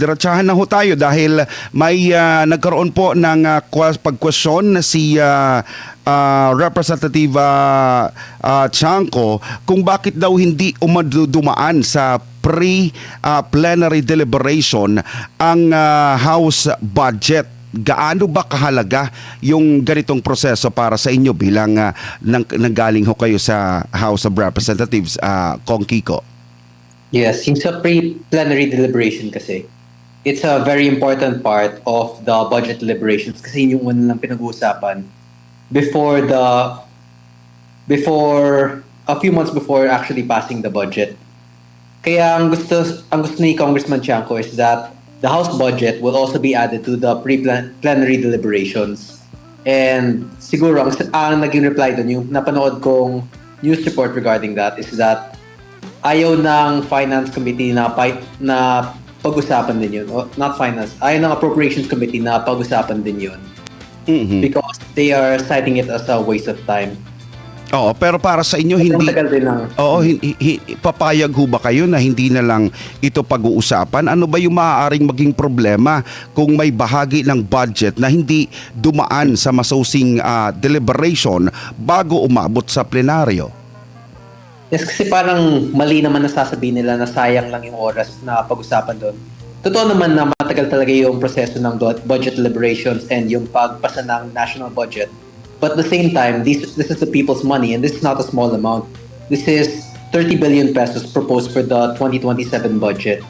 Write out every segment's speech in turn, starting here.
Diretsahan na ho tayo dahil may nagkaroon po ng pagkwestiyon si Representative Chanco kung bakit daw hindi dumaan sa pre-plenary deliberation ang House budget. Gaano ba kahalaga yung ganitong proseso para sa inyo bilang nanggaling ho kayo sa House of Representatives, Kong Kiko? Yes, yung sa pre-plenary deliberation kasi, it's a very important part of the budget deliberations kasi yung una lang pinag-uusapan before a few months before actually passing the budget. Kaya ang gusto ni Congressman Chanco is that the House budget will also be added to the pre-plenary deliberations. And siguro ang naging reply doon, yung napanood kong news report regarding that is that ayaw ng Finance Committee na pag-usapan din yun. Not Finance, ayaw ng Appropriations Committee na pag-usapan din yun. Mm-hmm. Because they are citing it as a waste of time. Oo, pero para sa inyo hindi papayag ho ba kayo na hindi na lang ito pag-uusapan? Ano ba yung maaaring maging problema kung may bahagi ng budget na hindi dumaan sa masusing deliberation bago umabot sa plenaryo? Yes, kasi parang mali naman na sasabihin nila na sayang lang yung oras na pag-usapan doon. Totoo naman na matagal talaga yung proseso ng budget deliberations and yung pagpasa ng national budget. But at the same time, this is the people's money and this is not a small amount. This is 30 billion pesos proposed for the 2027 budget.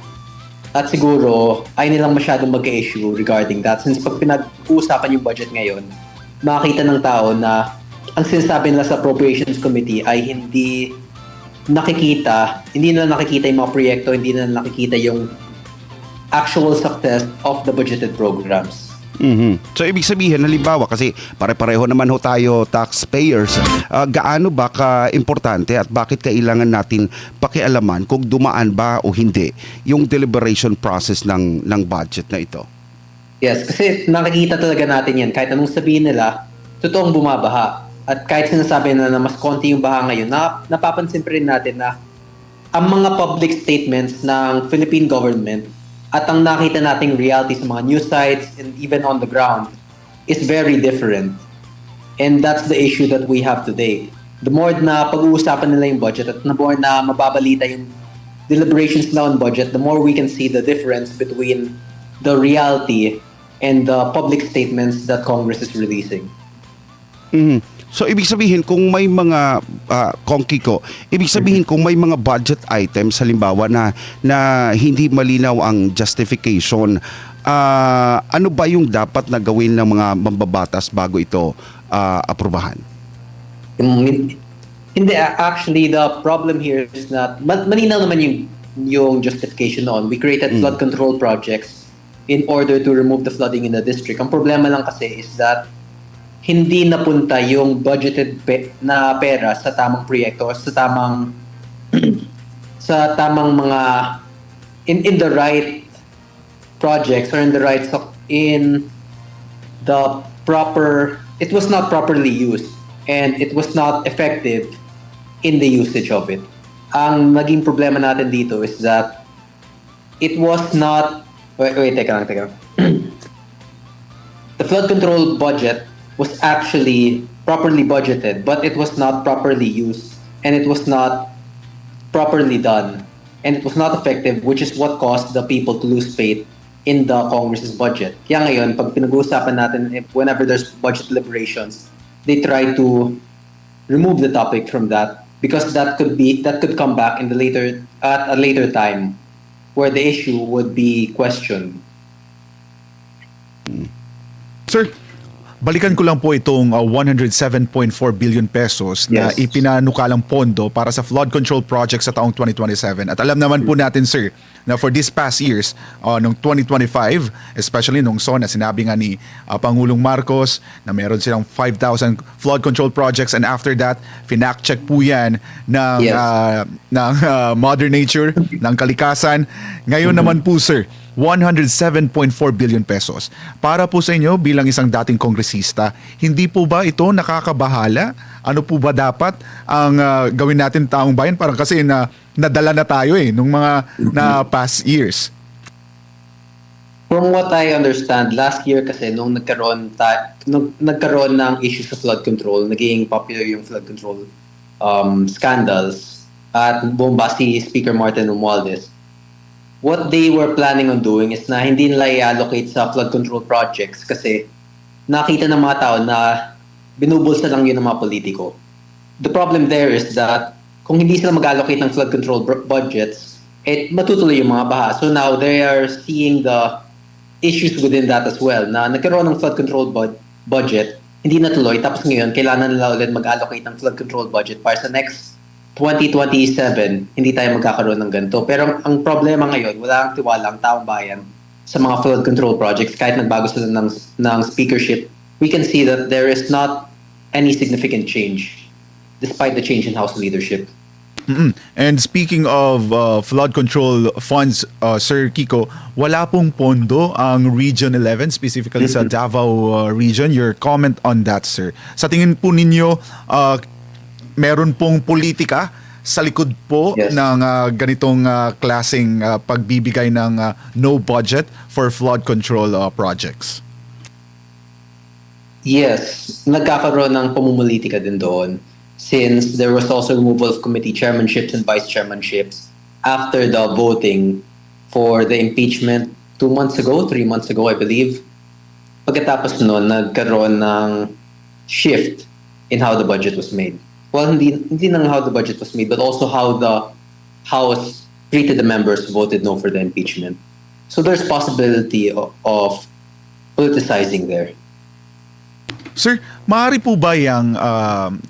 At siguro, ay nilang masyadong mag-issue regarding that. Since pag pinag-uusapan yung budget ngayon, makakita ng tao na ang sinasabi nila sa Appropriations Committee ay hindi nila nakikita yung mga proyekto, hindi nila nakikita yung actual success of the budgeted programs. Mm-hmm. So ibig sabihin, halimbawa, kasi pare-pareho naman ho tayo taxpayers, gaano ba ka-importante at bakit kailangan natin pakialaman kung dumaan ba o hindi yung deliberation process ng budget na ito? Yes, kasi nakikita talaga natin yan. Kahit anong sabihin nila, totoong bumabaha. At kahit sinasabi na mas konti yung baha ngayon, napapansin pa rin natin na ang mga public statements ng Philippine government at ang nakita nating reality sa mga news sites and even on the ground is very different. And that's the issue that we have today. The more na pag-uusapan nila yung budget at the more na mababalita yung deliberations na on budget, the more we can see the difference between the reality and the public statements that Congress is releasing. Mm-hmm. So ibig sabihin kung may mga Kong Kiko, ibig sabihin kung may mga budget items halimbawa na hindi malinaw ang justification, ano ba yung dapat na gawin ng mga mambabatas bago ito aprubahan? Hindi, actually the problem here is not malinaw naman yung justification noon. We created flood control projects in order to remove the flooding in the district. Ang problema lang kasi is that hindi napunta yung budgeted na pera sa tamang proyekto o sa tamang mga in the right projects or in the proper, it was not properly used and it was not effective in the usage of it. Ang naging problema natin dito is that it was not teka lang. The flood control budget was actually properly budgeted, but it was not properly used and it was not properly done and it was not effective, which is what caused the people to lose faith in the Congress's budget. Kaya ngayon, pag pinag-uusapan natin, whenever there's budget deliberations, they try to remove the topic from that because that could come back at a later time where the issue would be questioned. Sir, balikan ko lang po itong 107.4 billion pesos na ipinanukalang pondo para sa flood control project sa taong 2027. At alam naman po natin, sir, na for these past years, noong 2025, especially nung SONA, sinabi nga ni Pangulong Marcos na meron silang 5,000 flood control projects and after that, finact-check po yan ng Mother Nature, ng kalikasan. Ngayon naman po, sir, 107.4 billion pesos. Para po sa inyo bilang isang dating kongresista, hindi po ba ito nakakabahala? Ano po ba dapat ang gawin natin taong bayan? Parang kasi nadala na tayo nung mga na past years. From what I understand, last year kasi nung nagkaroon ng issues sa flood control, naging popular yung flood control scandals at bumaba si Speaker Martin Romualdez. What they were planning on doing is na hindi nila i-allocate sa flood control projects kasi nakita ng mga tao na binubulsa lang yun ng mga politiko. The problem there is that kung hindi sila mag-allocate ng flood control budgets, matutuloy yung mga baha. So now they are seeing the issues within that as well, na nagkaroon ng flood control budget, hindi natuloy, tapos ngayon, kailangan nila ulit mag-allocate ng flood control budget para sa next 2027, hindi tayo magkakaroon ng ganito. Pero ang problema ngayon, wala ang tiwala ang taong bayan sa mga flood control projects. Kahit nagbago sila ng speakership, we can see that there is not any significant change despite the change in House leadership. And speaking of flood control funds, Sir Kiko, wala pong pondo ang Region 11, specifically sa Davao region. Your comment on that, sir. Sa tingin po ninyo, meron pong politika sa likod po Yes. ng ganitong klaseng pagbibigay ng no budget for flood control projects? Yes, nagkakaroon ng pamumulitika din doon since there was also removal of committee chairmanships and vice chairmanships after the voting for the impeachment 3 months ago, I believe. Pagkatapos noon, nagkaroon ng shift in how the budget was made. Well, hindi lang how the budget was made, but also how the House treated the members who voted no for the impeachment. So there's possibility of politicizing there. Sir, maaari po ba yung,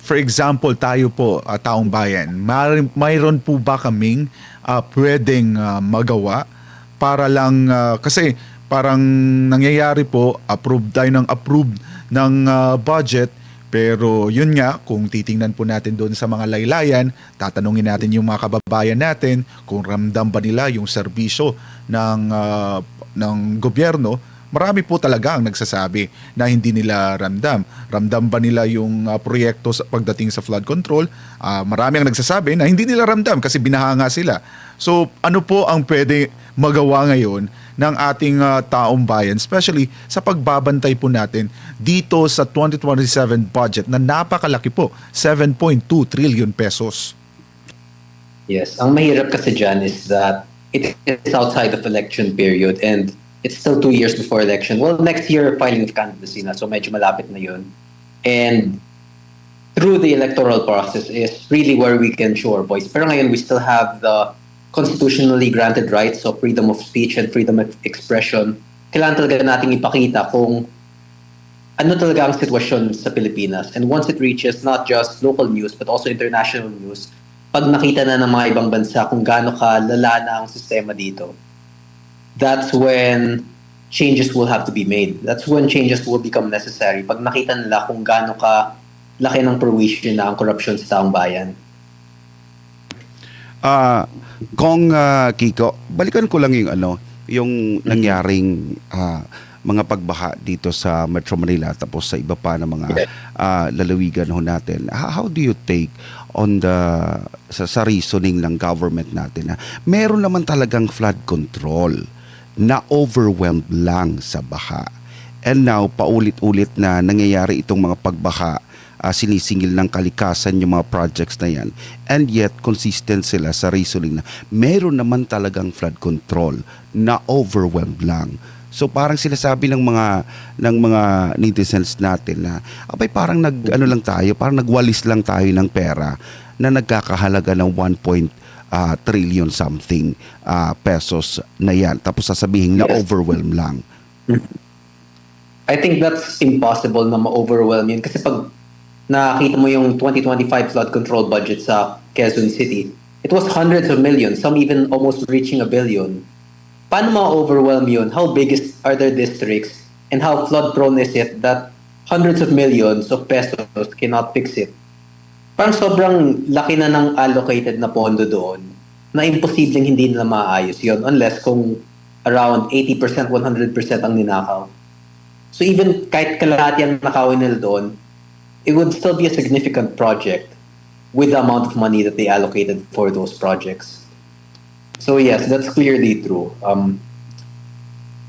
for example, tayo po, taong bayan, mayroon po ba kaming pwedeng magawa para lang, kasi parang nangyayari po, approved ng budget, pero yun nga, kung titingnan po natin doon sa mga laylayan, tatanungin natin yung mga kababayan natin kung ramdam ba nila yung serbisyo ng gobyerno. Marami po talaga ang nagsasabi na hindi nila ramdam. Ramdam ba nila yung proyekto pagdating sa flood control? Marami ang nagsasabi na hindi nila ramdam kasi binahanga sila. So ano po ang pwede magawa ngayon ng ating taong bayan, especially sa pagbabantay po natin dito sa 2027 budget na napakalaki po, 7.2 trillion pesos. Yes, ang mahirap kasi dyan is that it is outside of election period and it's still 2 years before election. Well, next year, filing of candidacy na, so medyo malapit na yun. And through the electoral process is really where we can show our voice. Pero ngayon, we still have the constitutionally granted rights of freedom of speech and freedom of expression. Kailangan talaga nating ipakita kung ano talaga ang sitwasyon sa Pilipinas. And once it reaches not just local news, but also international news, pag nakita na ng mga ibang bansa kung gaano kalala na ang sistema dito, that's when changes will have to be made. That's when changes will become necessary. Pag nakita nila kung gaano ka laki ng perwisyo na ang korupsyon sa taong bayan. Kung Kiko, balikan ko lang yung nangyaring mga pagbaha dito sa Metro Manila tapos sa iba pa na mga lalawigan ho natin. How do you take on sa reasoning ng government natin na meron naman talagang flood control na overwhelmed lang sa baha. And now, paulit-ulit na nangyayari itong mga pagbaha, sinisingil ng kalikasan yung mga projects na yan. And yet, consistent sila sa reasoning na meron naman talagang flood control na overwhelmed lang. So parang sinasabi ng mga netizens natin na abay parang parang nagwalis lang tayo ng pera na nagkakahalaga ng 1 trillion something pesos na yan. Tapos sasabihin na overwhelm lang. I think that's impossible na ma-overwhelm yun. Kasi pag nakita mo yung 2025 flood control budget sa Quezon City, it was hundreds of millions, some even almost reaching 1 billion. Paano ma-overwhelm yun? How big are their districts? And how flood-prone is it that hundreds of millions of pesos cannot fix it? Parang sobrang laki na ng allocated na pondo doon na imposibleng hindi nila maayos yun unless kung around 80%, 100% ang ninakaw. So even kahit kalahati ang nakawin nila doon, it would still be a significant project with the amount of money that they allocated for those projects. So yes, that's clearly true.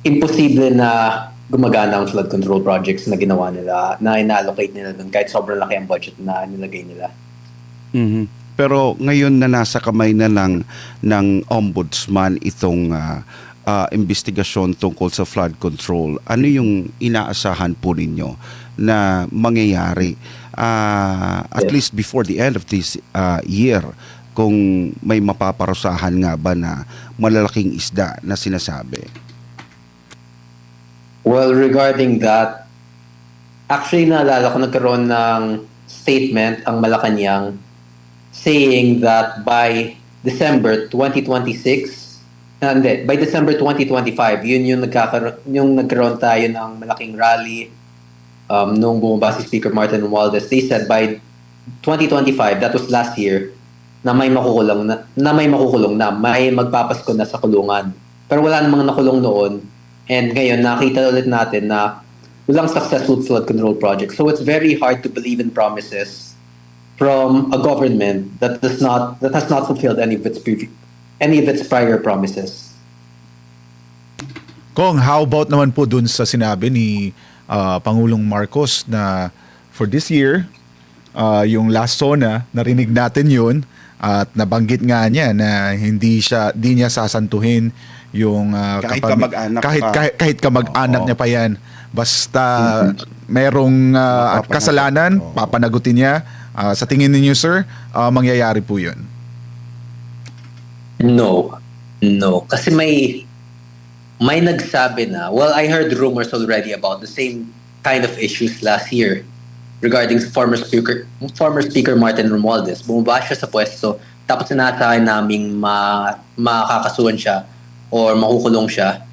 imposible na gumagana ang flood control projects na ginawa nila, na ina-allocate nila doon kahit sobrang laki ang budget na nilagay nila. Mhm. Pero ngayon na nasa kamay na lang ng ombudsman itong investigasyon tungkol sa flood control, ano yung inaasahan po ninyo na mangyayari at Yes. least before the end of this year, kung may mapaparusahan nga ba na malalaking isda na sinasabi? Well, regarding that, actually naalala ko nagkaroon ng statement ang Malacanang saying that by December 2026, hindi, by December 2025, yun yung nagkaroon tayo ng malaking rally nung bumaba si Speaker Martin Romualdez. They said by 2025, that was last year, na may makukulong na, may magpapasko na sa kulungan. Pero wala namang nakulong noon. And ngayon, nakita ulit natin na walang successful flood control project. So it's very hard to believe in promises from a government that has not fulfilled any of its prior promises. Kong, how about naman po dun sa sinabi ni Pangulong Marcos na for this year, yung last SONA, narinig natin yun at nabanggit nga niya na hindi niya sasantuhin yung Kahit kamag-anak pa. kahit kamag-anak Oo. niya pa yan. Basta merong kasalanan, Oo. papanagutin niya. Sa tingin ninyo, sir, mangyayari po yun. No. Kasi may nagsabi na, well, I heard rumors already about the same kind of issues last year regarding former Speaker Martin Romualdez. Bumaba siya sa pwesto, tapos sinasakay naming makakasuhan siya or makukulong siya.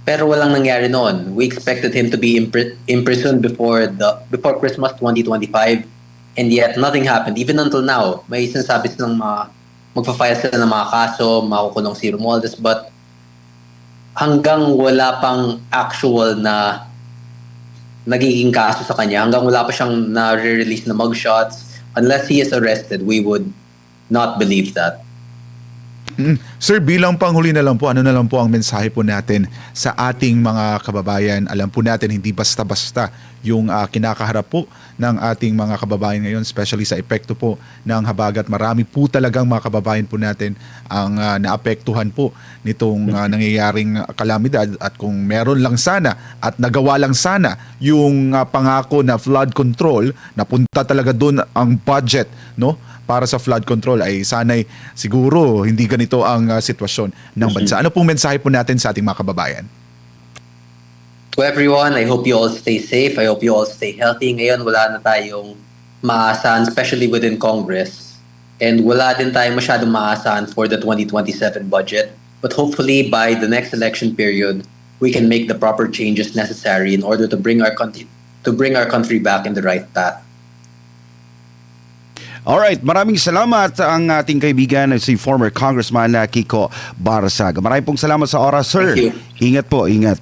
Pero walang nangyari noon. We expected him to be imprisoned before Christmas 2025, and yet nothing happened. Even until now, may sinasabi silang magpa-file sila ng mga kaso, makukulong si Romualdez, but hanggang wala pang actual na nagiging kaso sa kanya, hanggang wala pa siyang na-release na mugshots, unless he is arrested, we would not believe that. Sir, bilang panghuli na lang po, ano na lang po ang mensahe po natin sa ating mga kababayan? Alam po natin, hindi basta-basta yung kinakaharap po ng ating mga kababayan ngayon, especially sa epekto po ng habagat. Marami po talagang mga kababayan po natin ang naapektuhan po nitong nangyayaring kalamidad. At kung meron lang sana at nagawa lang sana yung pangako na flood control, napunta talaga doon ang budget, no? Para sa flood control ay sanay siguro hindi ganito ang sitwasyon ng bansa. Ano pong mensahe po natin sa ating mga kababayan? To everyone, I hope you all stay safe. I hope you all stay healthy. Ngayon, wala na tayong maasahan, especially within Congress. And wala din tayong masyadong maasahan for the 2027 budget. But hopefully, by the next election period, we can make the proper changes necessary in order to bring our country back in the right path. Alright, maraming salamat ang ating kaibigan si former Congressman Kiko Barsaga. Maraming pong salamat sa oras, sir. Thank you. Ingat po, ingat.